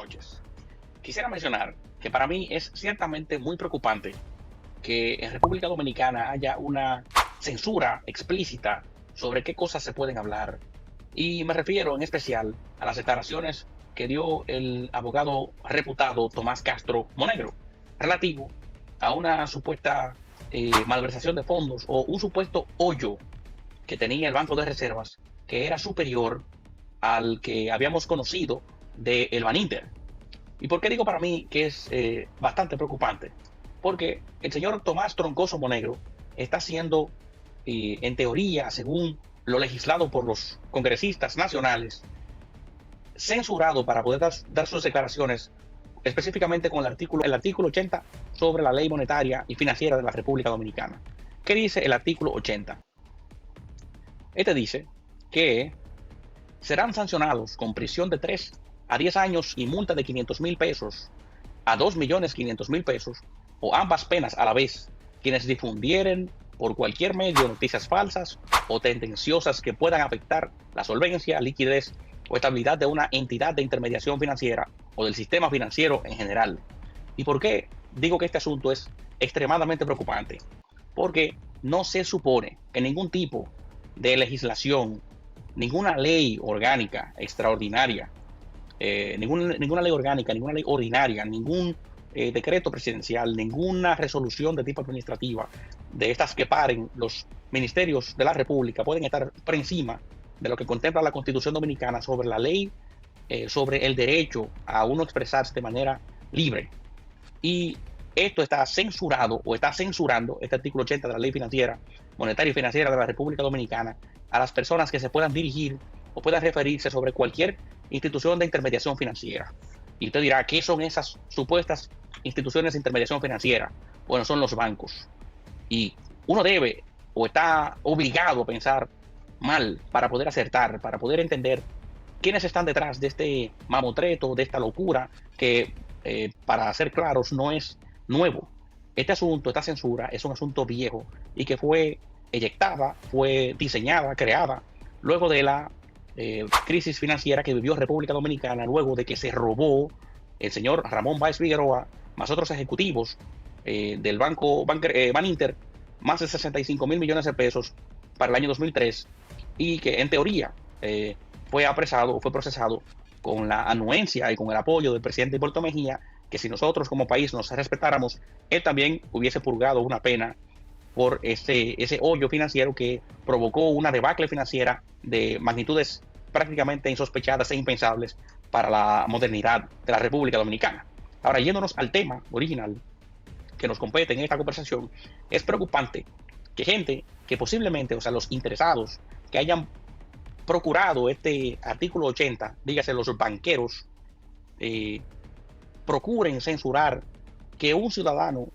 noches. Quisiera mencionar que para mí es ciertamente muy preocupante que en República Dominicana haya una censura explícita sobre qué cosas se pueden hablar. Y me refiero en especial a las declaraciones que dio el abogado reputado Tomás Castro Monegro relativo a una supuesta malversación de fondos o un supuesto hoyo que tenía el Banco de Reservas que era superior al que habíamos conocido del Baninter. ¿Y por qué digo para mí que es bastante preocupante? Porque el señor Tomás Troncoso Monegro está siendo, en teoría, según lo legislado por los congresistas nacionales, censurado para poder dar sus declaraciones, específicamente con el artículo 80 sobre la ley monetaria y financiera de la República Dominicana. ¿Qué dice el artículo 80? Este dice que serán sancionados con prisión de 3 a 10 años y multa de 500,000 pesos a 2,500,000 pesos o ambas penas a la vez quienes difundieren por cualquier medio noticias falsas o tendenciosas que puedan afectar la solvencia, liquidez o estabilidad de una entidad de intermediación financiera o del sistema financiero en general. ¿Y por qué digo que este asunto es extremadamente preocupante? Porque no se supone que ningún tipo de legislación, ninguna ley orgánica extraordinaria, ninguna ley orgánica, ninguna ley ordinaria, ningún decreto presidencial, ninguna resolución de tipo administrativa de estas que paren los ministerios de la República pueden estar por encima de lo que contempla la Constitución Dominicana sobre la ley, sobre el derecho a uno expresarse de manera libre. Y esto está censurado o está censurando este artículo 80 de la ley financiera, monetaria y financiera de la República Dominicana a las personas que se puedan dirigir o puedan referirse sobre cualquier institución de intermediación financiera. Y usted dirá, ¿qué son esas supuestas instituciones de intermediación financiera? Bueno, son los bancos. Y uno debe o está obligado a pensar mal para poder acertar, para poder entender quiénes están detrás de este mamotreto, de esta locura que, para ser claros, no es nuevo. Este asunto, esta censura, es un asunto viejo y que fue eyectada, fue diseñada, creada luego de la crisis financiera que vivió República Dominicana, luego de que se robó el señor Ramón Báez Figueroa, más otros ejecutivos del banco Baninter, más de 65,000 millones de pesos para el año 2003, y que en teoría fue apresado o fue procesado con la anuencia y con el apoyo del presidente Hipólito Mejía, que si nosotros como país nos respetáramos, él también hubiese purgado una pena por ese hoyo financiero que provocó una debacle financiera de magnitudes prácticamente insospechadas e impensables para la modernidad de la República Dominicana. Ahora, yéndonos al tema original que nos compete en esta conversación, es preocupante que gente que posiblemente, o sea, los interesados que hayan procurado este artículo 80, dígase los banqueros, procuren censurar que un ciudadano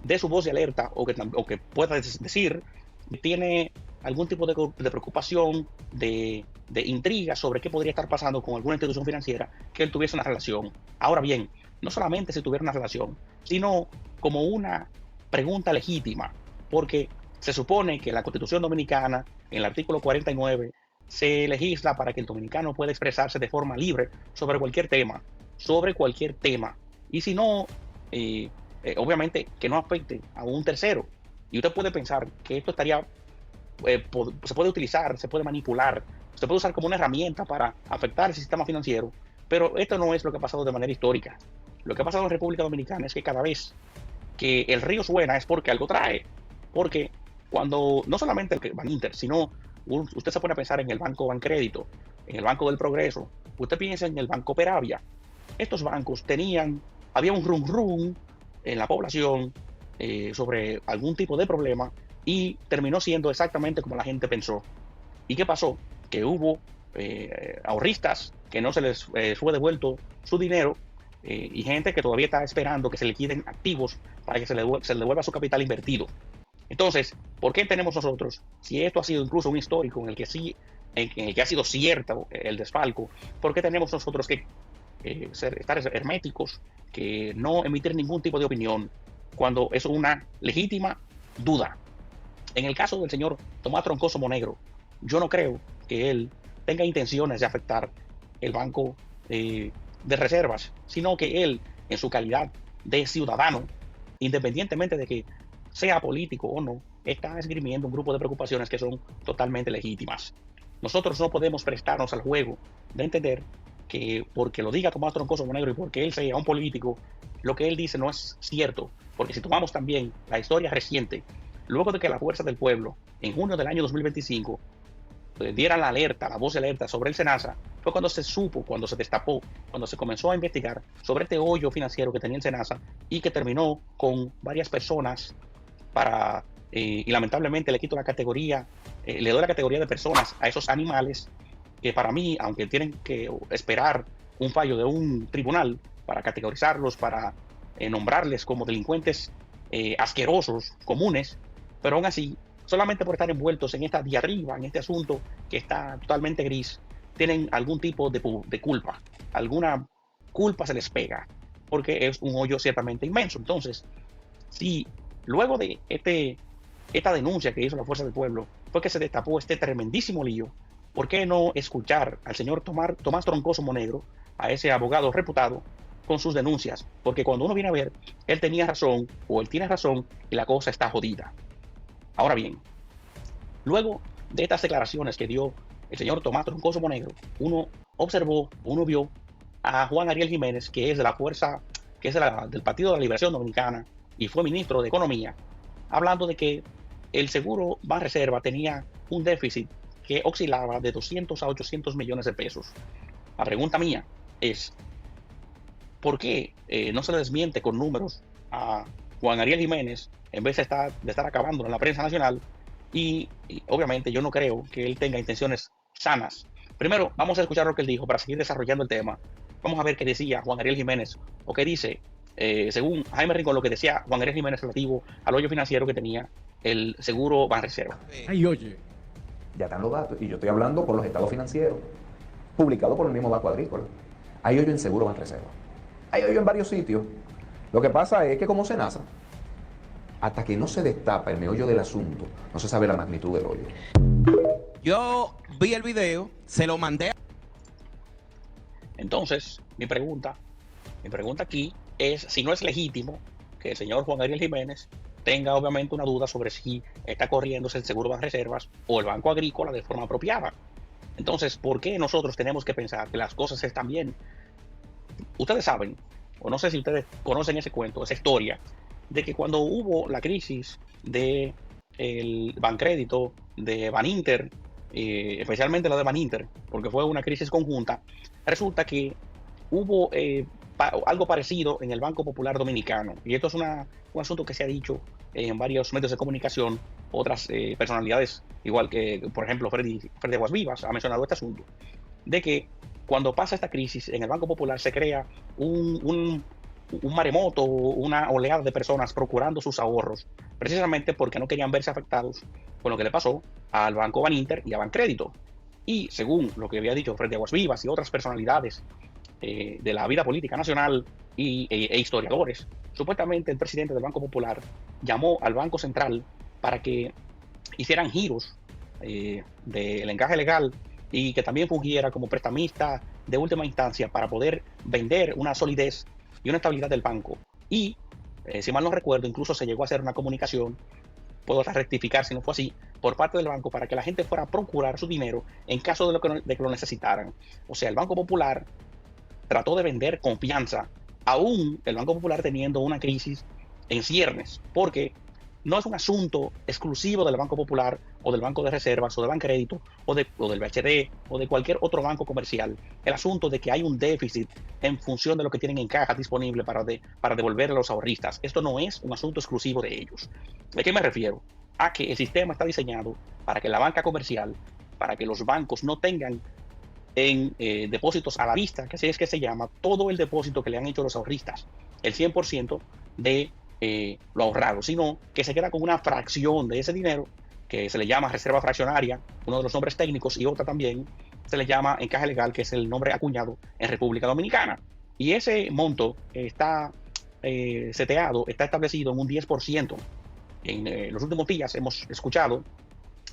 dé su voz de alerta o que pueda decir que tiene algún tipo de preocupación, de intriga sobre qué podría estar pasando con alguna institución financiera que él tuviese una relación. Ahora bien, no solamente si tuviera una relación, sino como una pregunta legítima, porque se supone que la Constitución Dominicana, en el artículo 49, se legisla para que el dominicano pueda expresarse de forma libre sobre cualquier tema, y si no, obviamente que no afecte a un tercero. Y usted puede pensar que esto estaría, se puede utilizar, se puede manipular, se puede usar como una herramienta para afectar el sistema financiero, pero esto no es lo que ha pasado de manera histórica. Lo que ha pasado en República Dominicana es que cada vez que el río suena es porque algo trae, porque cuando no solamente el Baninter, sino usted se pone a pensar en el Banco Bancrédito, en el Banco del Progreso, usted piensa en el Banco Peravia. Estos bancos había un rum en la población sobre algún tipo de problema y terminó siendo exactamente como la gente pensó. ¿Y qué pasó? Que hubo ahorristas que no se les fue devuelto su dinero y gente que todavía está esperando que se liquiden activos para que se le devuelva su capital invertido. Entonces, ¿por qué tenemos nosotros, si esto ha sido incluso un histórico en el que ha sido cierto el desfalco, por qué tenemos nosotros que estar herméticos, que no emitir ningún tipo de opinión cuando es una legítima duda? En el caso del señor Tomás Troncoso Monegro, yo no creo que él tenga intenciones de afectar el Banco de reservas, sino que él, en su calidad de ciudadano, independientemente de que sea político o no, está esgrimiendo un grupo de preocupaciones que son totalmente legítimas. Nosotros no podemos prestarnos al juego de entender que porque lo diga Tomás Troncoso Monegro y porque él sea un político, lo que él dice no es cierto. Porque si tomamos también la historia reciente, luego de que la Fuerza del Pueblo, en junio del año 2025, diera la alerta, la voz de alerta sobre el SENASA, fue cuando se supo, cuando se destapó, cuando se comenzó a investigar sobre este hoyo financiero que tenía el SENASA y que terminó con varias personas y lamentablemente le quito la categoría, le doy la categoría de personas a esos animales que para mí, aunque tienen que esperar un fallo de un tribunal para categorizarlos, para nombrarles como delincuentes asquerosos, comunes, pero aún así, solamente por estar envueltos en esta diatriba, en este asunto que está totalmente gris, tienen algún tipo de culpa, alguna culpa se les pega, porque es un hoyo ciertamente inmenso. Entonces, si luego de esta denuncia que hizo la Fuerza del Pueblo fue que se destapó este tremendísimo lío, ¿por qué no escuchar al señor Tomás Troncoso Monegro, a ese abogado reputado, con sus denuncias? Porque cuando uno viene a ver, él tenía razón o él tiene razón y la cosa está jodida. Ahora bien, luego de estas declaraciones que dio el señor Tomás Troncoso Monegro, uno vio a Juan Ariel Jiménez, que es de la fuerza, que es del Partido de la Liberación Dominicana y fue ministro de Economía, hablando de que el seguro Banreserva tenía un déficit que oscilaba de 200 a 800 millones de pesos. La pregunta mía es, ¿por qué no se le desmiente con números a Juan Ariel Jiménez en vez de estar acabando en la prensa nacional? Y obviamente yo no creo que él tenga intenciones sanas. Primero, vamos a escuchar lo que él dijo para seguir desarrollando el tema. Vamos a ver qué decía Juan Ariel Jiménez o qué dice, según Jaime Rincón, lo que decía Juan Ariel Jiménez relativo al hoyo financiero que tenía el seguro Banreserva. Ay, oye. Ya están los datos, y yo estoy hablando por los estados financieros, publicados por el mismo Banco Agrícola. Hay hoyo en seguro Banreserva. Hay hoyo en varios sitios. Lo que pasa es que como SENASA, hasta que no se destapa el meollo del asunto, no se sabe la magnitud del hoyo. Yo vi el video, se lo mandé. Entonces, mi pregunta aquí es si no es legítimo que el señor Juan Ariel Jiménez tenga obviamente una duda sobre si está corriéndose el seguro Banreservas o el Banco Agrícola de forma apropiada. Entonces, ¿por qué nosotros tenemos que pensar que las cosas están bien? Ustedes saben, o no sé si ustedes conocen ese cuento, esa historia, de que cuando hubo la crisis del Bancrédito, de Baninter, especialmente la de Baninter, porque fue una crisis conjunta, resulta que hubo algo parecido en el Banco Popular Dominicano. Y esto es un asunto que se ha dicho en varios medios de comunicación, otras personalidades, igual que, por ejemplo, Freddy Aguas Vivas ha mencionado este asunto, de que cuando pasa esta crisis en el Banco Popular se crea un maremoto, una oleada de personas procurando sus ahorros, precisamente porque no querían verse afectados con lo que le pasó al Banco Baninter y a Bancrédito. Y según lo que había dicho Freddy Aguas Vivas y otras personalidades de la vida política nacional e historiadores, supuestamente el presidente del Banco Popular llamó al Banco Central para que hicieran giros del encaje legal y que también fungiera como prestamista de última instancia para poder vender una solidez y una estabilidad del banco. Y, si mal no recuerdo, incluso se llegó a hacer una comunicación, puedo rectificar si no fue así, por parte del banco para que la gente fuera a procurar su dinero en caso de que lo necesitaran. O sea, el Banco Popular trató de vender confianza, aún el Banco Popular teniendo una crisis en ciernes, porque no es un asunto exclusivo del Banco Popular o del Banco de Reservas o de Bancrédito o del BHD o de cualquier otro banco comercial. El asunto de que hay un déficit en función de lo que tienen en caja disponible para devolver a los ahorristas. Esto no es un asunto exclusivo de ellos. ¿De qué me refiero? A que el sistema está diseñado para que la banca comercial, para que los bancos no tengan en depósitos a la vista, que así es que se llama, todo el depósito que le han hecho los ahorristas, el 100% de lo ahorrado, sino que se queda con una fracción de ese dinero que se le llama reserva fraccionaria, uno de los nombres técnicos, y otra también se le llama encaje legal, que es el nombre acuñado en República Dominicana. Y ese monto está seteado, está establecido en un 10%. En los últimos días hemos escuchado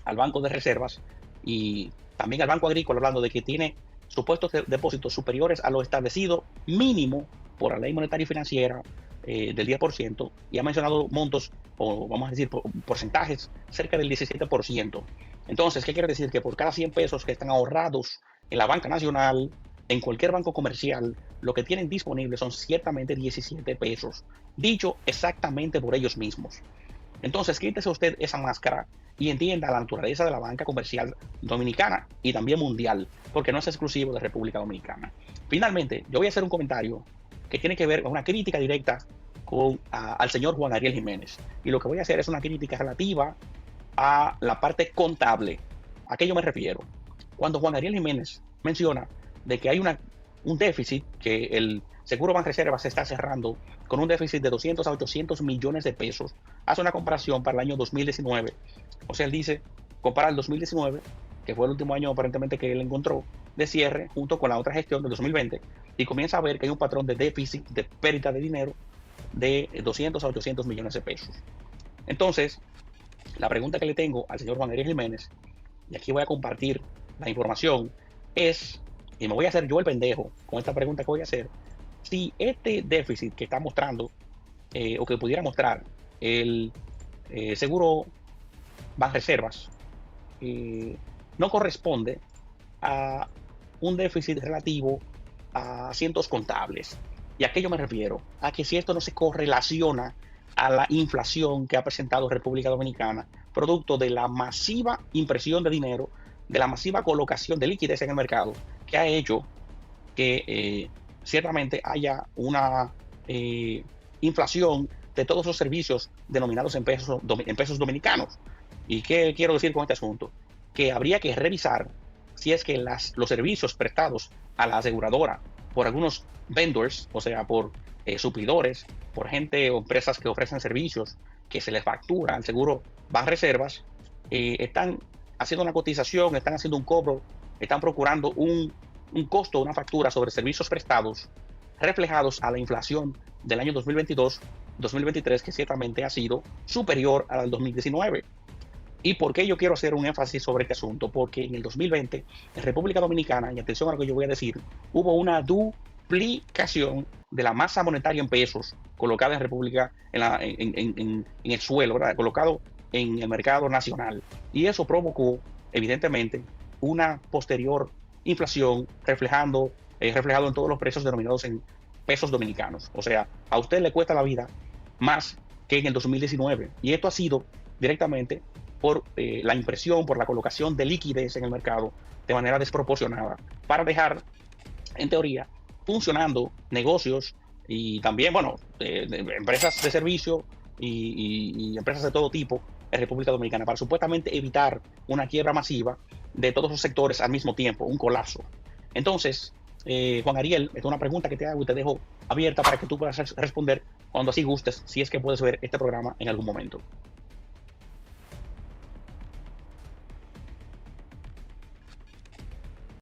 al Banco de Reservas y también al Banco Agrícola hablando de que tiene supuestos depósitos superiores a lo establecido mínimo por la ley monetaria y financiera del 10%, y ha mencionado montos, o vamos a decir porcentajes, cerca del 17%. Entonces, ¿qué quiere decir? Que por cada 100 pesos que están ahorrados en la banca nacional, en cualquier banco comercial, lo que tienen disponible son ciertamente 17 pesos, dicho exactamente por ellos mismos. Entonces, quítese usted esa máscara y entienda la naturaleza de la banca comercial dominicana y también mundial, porque no es exclusivo de República Dominicana. Finalmente, yo voy a hacer un comentario que tiene que ver con una crítica directa al señor Juan Ariel Jiménez. Y lo que voy a hacer es una crítica relativa a la parte contable. ¿A qué yo me refiero? Cuando Juan Ariel Jiménez menciona de que hay un déficit, que el Seguro Banreservas se está cerrando con un déficit de 200 a 800 millones de pesos, hace una comparación para el año 2019. O sea, él dice, compara el 2019, que fue el último año aparentemente que él encontró de cierre, junto con la otra gestión del 2020, y comienza a ver que hay un patrón de déficit, de pérdida de dinero, de 200 a 800 millones de pesos. Entonces, la pregunta que le tengo al señor Juan Ariel Jiménez, y aquí voy a compartir la información, es, y me voy a hacer yo el pendejo con esta pregunta que voy a hacer, si este déficit que está mostrando, o que pudiera mostrar el Seguro Banreservas, no corresponde a un déficit relativo a asientos contables. ¿Y a qué yo me refiero? A que si esto no se correlaciona a la inflación que ha presentado República Dominicana, producto de la masiva impresión de dinero, de la masiva colocación de liquidez en el mercado, que ha hecho que ciertamente haya una inflación de todos los servicios denominados en pesos dominicanos. ¿Y qué quiero decir con este asunto? Que habría que revisar si es que los servicios prestados a la aseguradora por algunos vendors, o sea, por suplidores, por gente o empresas que ofrecen servicios que se les factura al seguro Banreservas, están haciendo una cotización, están haciendo un cobro, están procurando un costo, una factura sobre servicios prestados reflejados a la inflación del año 2022-2023, que ciertamente ha sido superior a la del 2019. ¿Y por qué yo quiero hacer un énfasis sobre este asunto? Porque en el 2020, en República Dominicana, y atención a lo que yo voy a decir, hubo una duplicación de la masa monetaria en pesos colocada en República, en el suelo, ¿verdad? Colocado en el mercado nacional. Y eso provocó, evidentemente, una posterior inflación reflejado en todos los precios denominados en pesos dominicanos. O sea, a usted le cuesta la vida más que en el 2019. Y esto ha sido directamente por la impresión, por la colocación de liquidez en el mercado de manera desproporcionada, para dejar, en teoría, funcionando negocios y también, bueno, empresas de servicio y empresas de todo tipo en República Dominicana, para supuestamente evitar una quiebra masiva de todos los sectores al mismo tiempo, un colapso. Entonces, Juan Ariel, esta es una pregunta que te hago y te dejo abierta para que tú puedas responder cuando así gustes, si es que puedes ver este programa en algún momento.